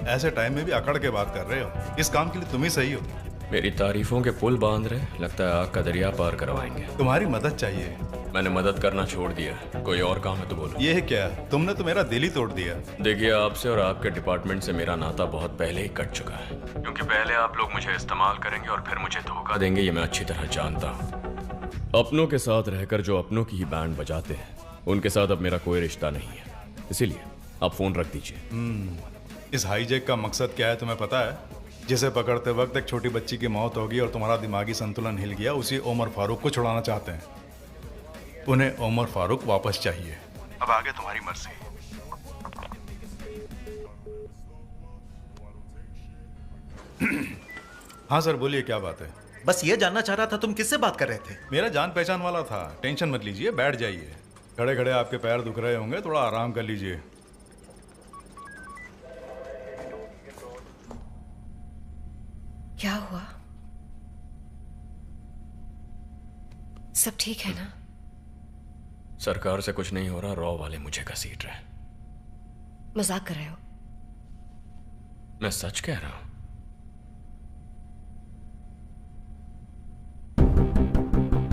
ऐसे टाइम में भी अकड़ के बात कर रहे हो। इस काम के लिए तुम ही सही हो। मेरी तारीफों के पुल बांध रहे, लगता है आग का दरिया पार करवाएंगे। तुम्हारी मदद चाहिए। मैंने मदद करना छोड़ दिया, कोई और काम है तो बोलो। ये है क्या? तुमने तो मेरा दिल ही तोड़ दिया। देखिए, आपसे और आपके डिपार्टमेंट से मेरा नाता बहुत पहले ही कट चुका है, क्योंकि पहले आप लोग मुझे इस्तेमाल करेंगे और फिर मुझे धोखा देंगे, ये मैं अच्छी तरह जानता हूँ। अपनों के साथ रहकर जो अपनों की ही बैंड बजाते हैं, उनके साथ अब मेरा कोई रिश्ता नहीं है। इसीलिए आप फोन रख दीजिए। इस हाईजैक का मकसद क्या है तुम्हें पता है? जिसे पकड़ते वक्त एक छोटी बच्ची की मौत होगी और तुम्हारा दिमागी संतुलन हिल गया, उसी उमर फारूक को छुड़ाना चाहते हैं। उन्हें उमर फारूक वापस चाहिए। अब आगे तुम्हारी मर्जी। हाँ सर, बोलिए क्या बात है? बस ये जानना चाह रहा था तुम किससे बात कर रहे थे? मेरा जान पहचान वाला था। टेंशन मत लीजिए, बैठ जाइए। खड़े खड़े आपके पैर दुख रहे होंगे, थोड़ा आराम कर लीजिए। क्या हुआ? सब ठीक है ना? सरकार से कुछ नहीं हो रहा, रॉ वाले मुझे घसीट रहे। मजाक कर रहे हो? मैं सच कह रहा हूं।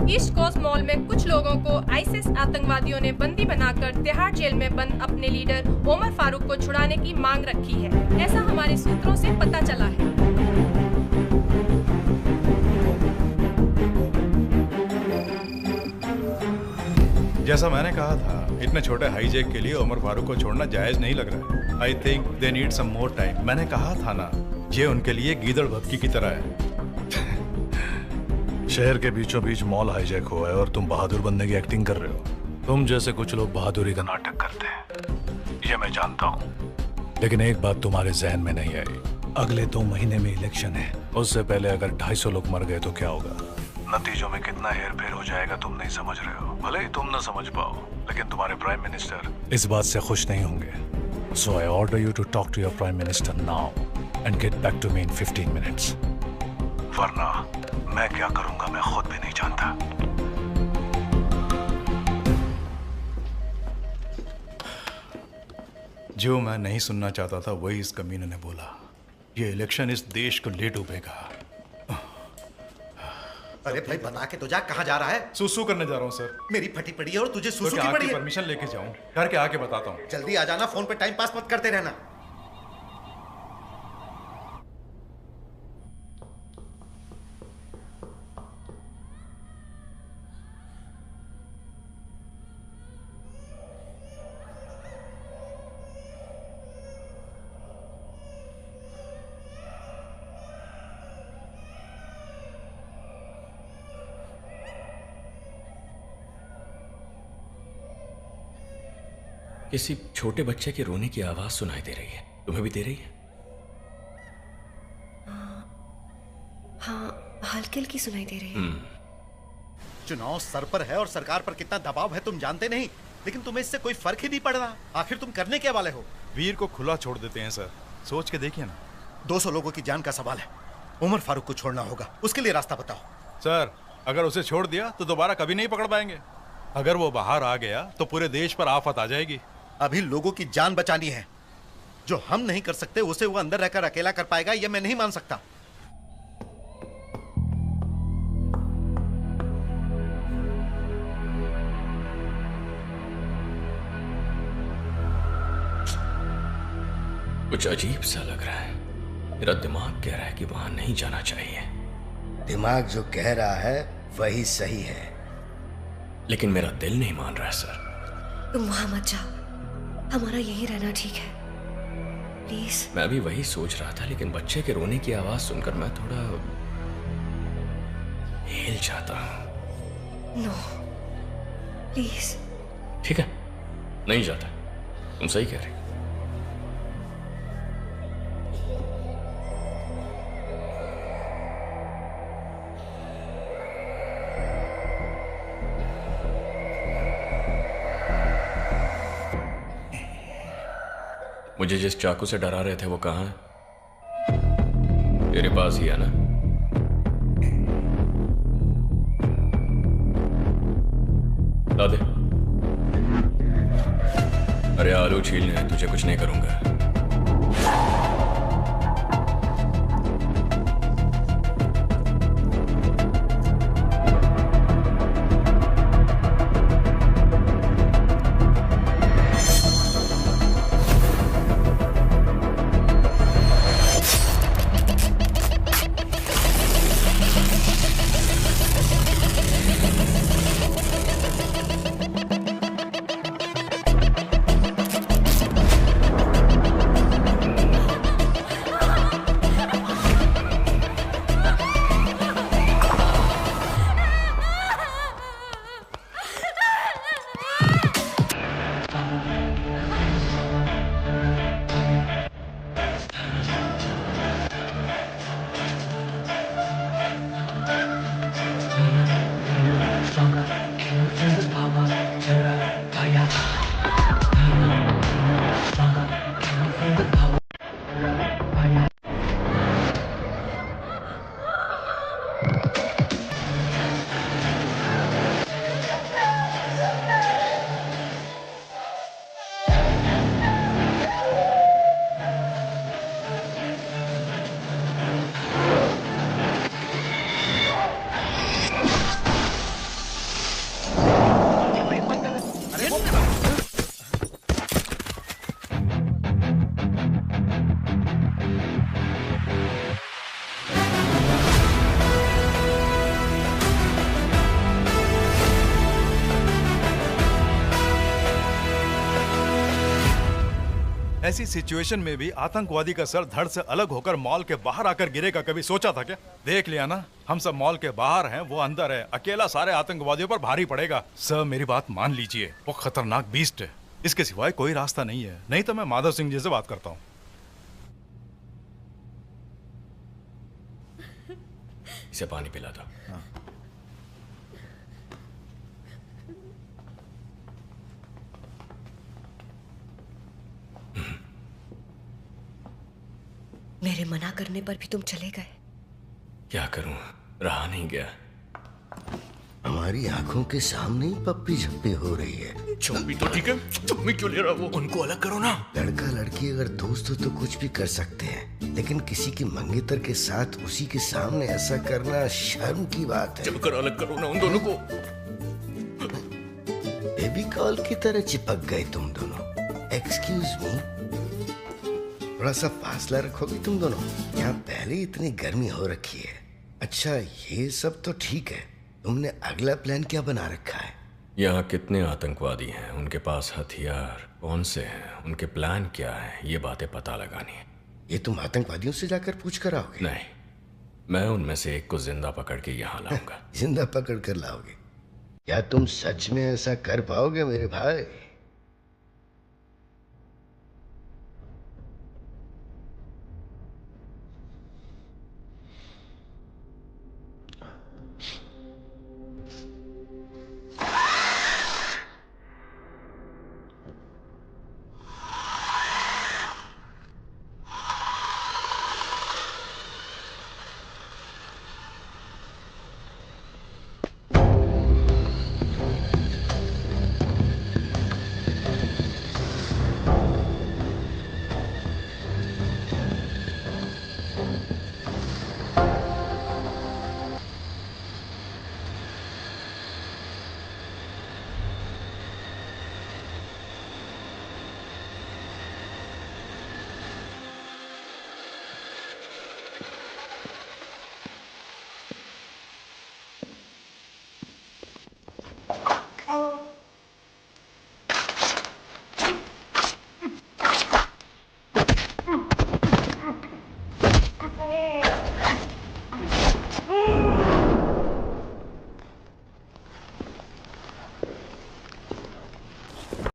ईस्ट कोस्ट मॉल में कुछ लोगों को आईसिस आतंकवादियों ने बंदी बनाकर तिहाड़ जेल में बंद अपने लीडर उमर फारूक को छुड़ाने की मांग रखी है, ऐसा हमारे सूत्रों से पता चला है। जैसा मैंने कहा था, इतने छोटे हाईजैक के लिए उमर फारूक को छोड़ना जायज नहीं लग रहा है। I think they need some more time. मैंने कहा था ना, ये उनके लिए गीदड़ भक्की की तरह है। शहर के बीचों बीच मॉल हाईजैक हुआ है और तुम बहादुर बनने की एक्टिंग कर रहे हो। तुम जैसे कुछ लोग बहादुरी का नाटक करते हैं, ये मैं जानता हूँ। लेकिन एक बात तुम्हारे जहन में नहीं आई, अगले 2 महीने में इलेक्शन है। उससे पहले अगर 250 लोग मर गए तो क्या होगा? नतीजों में कितना हेर फेर हो जाएगा तुम नहीं समझ रहे हो। भले ही तुम ना समझ पाओ, लेकिन तुम्हारे प्राइम मिनिस्टर इस बात से खुश नहीं होंगे। So I order you to talk to your prime minister now and get back to me in 15 minutes. वरना मैं क्या करूंगा मैं खुद भी नहीं जानता। जो मैं नहीं सुनना चाहता था वही इस कमीने ने बोला। ये इलेक्शन इस देश को ले डूबेगा। अरे भाई बता के तो जा, कहाँ जा रहा है? सुसु करने जा रहा हूँ सर। मेरी फटी पड़ी है और तुझे तो सुसु क्या की पड़ी आपकी है? परमिशन लेके जाऊँ? घर के आके बताता हूँ। जल्दी आ जाना, फोन पे टाइम पास मत करते रहना। किसी छोटे बच्चे के रोने की आवाज सुनाई दे रही है। तुम्हें भी दे रही है? हाँ, हल्की हल्की सुनाई दे रही है। चुनाव सर पर है और सरकार पर कितना दबाव है तुम जानते नहीं, लेकिन तुम्हें इससे कोई फर्क ही नहीं पड़ रहा। आखिर तुम करने क्या वाले हो? वीर को खुला छोड़ देते हैं सर। सोच के देखिए ना। 200 लोगों की जान का सवाल है। उमर फारूक को छोड़ना होगा, उसके लिए रास्ता बताओ। सर, अगर उसे छोड़ दिया तो दोबारा कभी नहीं पकड़ पाएंगे। अगर वो बाहर आ गया तो पूरे देश पर आफत आ जाएगी। अभी लोगों की जान बचानी है। जो हम नहीं कर सकते उसे वो अंदर रहकर अकेला कर पाएगा, ये मैं नहीं मान सकता। कुछ अजीब सा लग रहा है। मेरा दिमाग कह रहा है कि वहां नहीं जाना चाहिए। दिमाग जो कह रहा है वही सही है, लेकिन मेरा दिल नहीं मान रहा है सर। तुम वहां मत जाओ, हमारा यहीं रहना ठीक है, प्लीज। मैं भी वही सोच रहा था, लेकिन बच्चे के रोने की आवाज सुनकर मैं थोड़ा हिल जाता हूं। No, please. ठीक है, नहीं जाता। तुम सही कह रहे। मुझे जिस चाकू से डरा रहे थे वो कहाँ है? तेरे पास ही है ना? ला दे। अरे आलू छीलने हैं, तुझे कुछ नहीं करूंगा। ऐसी सिचुएशन में भी आतंकवादी का सर धड़ से अलग होकर मॉल के बाहर आकर गिरेगा, कभी सोचा था क्या? देख लिया ना, हम सब मॉल के बाहर हैं, वो अंदर है, अकेला सारे आतंकवादियों पर भारी पड़ेगा। सर मेरी बात मान लीजिए, वो खतरनाक बीस्ट है, इसके सिवाय कोई रास्ता नहीं है। नहीं तो मैं माधव सिंह जी से बात करता हूँ। इसे पानी पिला दो। मेरे मना करने पर भी तुम चले गए। क्या करूं, रहा नहीं गया। हमारी आंखों के सामने ही पप्पी झप्पी हो रही है। चुम्मी तो ठीक है, चुम्मी क्यों ले रहा वो? उनको अलग करो ना। लड़का लड़की अगर दोस्त हो तो कुछ भी कर सकते हैं, लेकिन किसी की मंगेतर के साथ उसी के सामने ऐसा करना शर्म की बात है। चलकर अलग करो ना उन दोनों को। बेबी कॉल की तरह चिपक गए तुम दोनों। एक्सक्यूज मी, थोड़ा सा फासला रखोगे तुम दोनों? यहाँ पहले ही इतनी गर्मी हो रखी है। अच्छा ये सब तो ठीक है, तुमने अगला प्लान क्या बना रखा है? यहाँ कितने आतंकवादी हैं, उनके पास हथियार कौन से हैं, उनके प्लान क्या है, ये बातें पता लगानी है। ये तुम आतंकवादियों से जाकर पूछ कर आओगे? नहीं, मैं उनमें से एक को जिंदा पकड़ के यहाँ लाऊंगा। जिंदा पकड़ कर लाओगे? क्या तुम सच में ऐसा कर पाओगे मेरे भाई?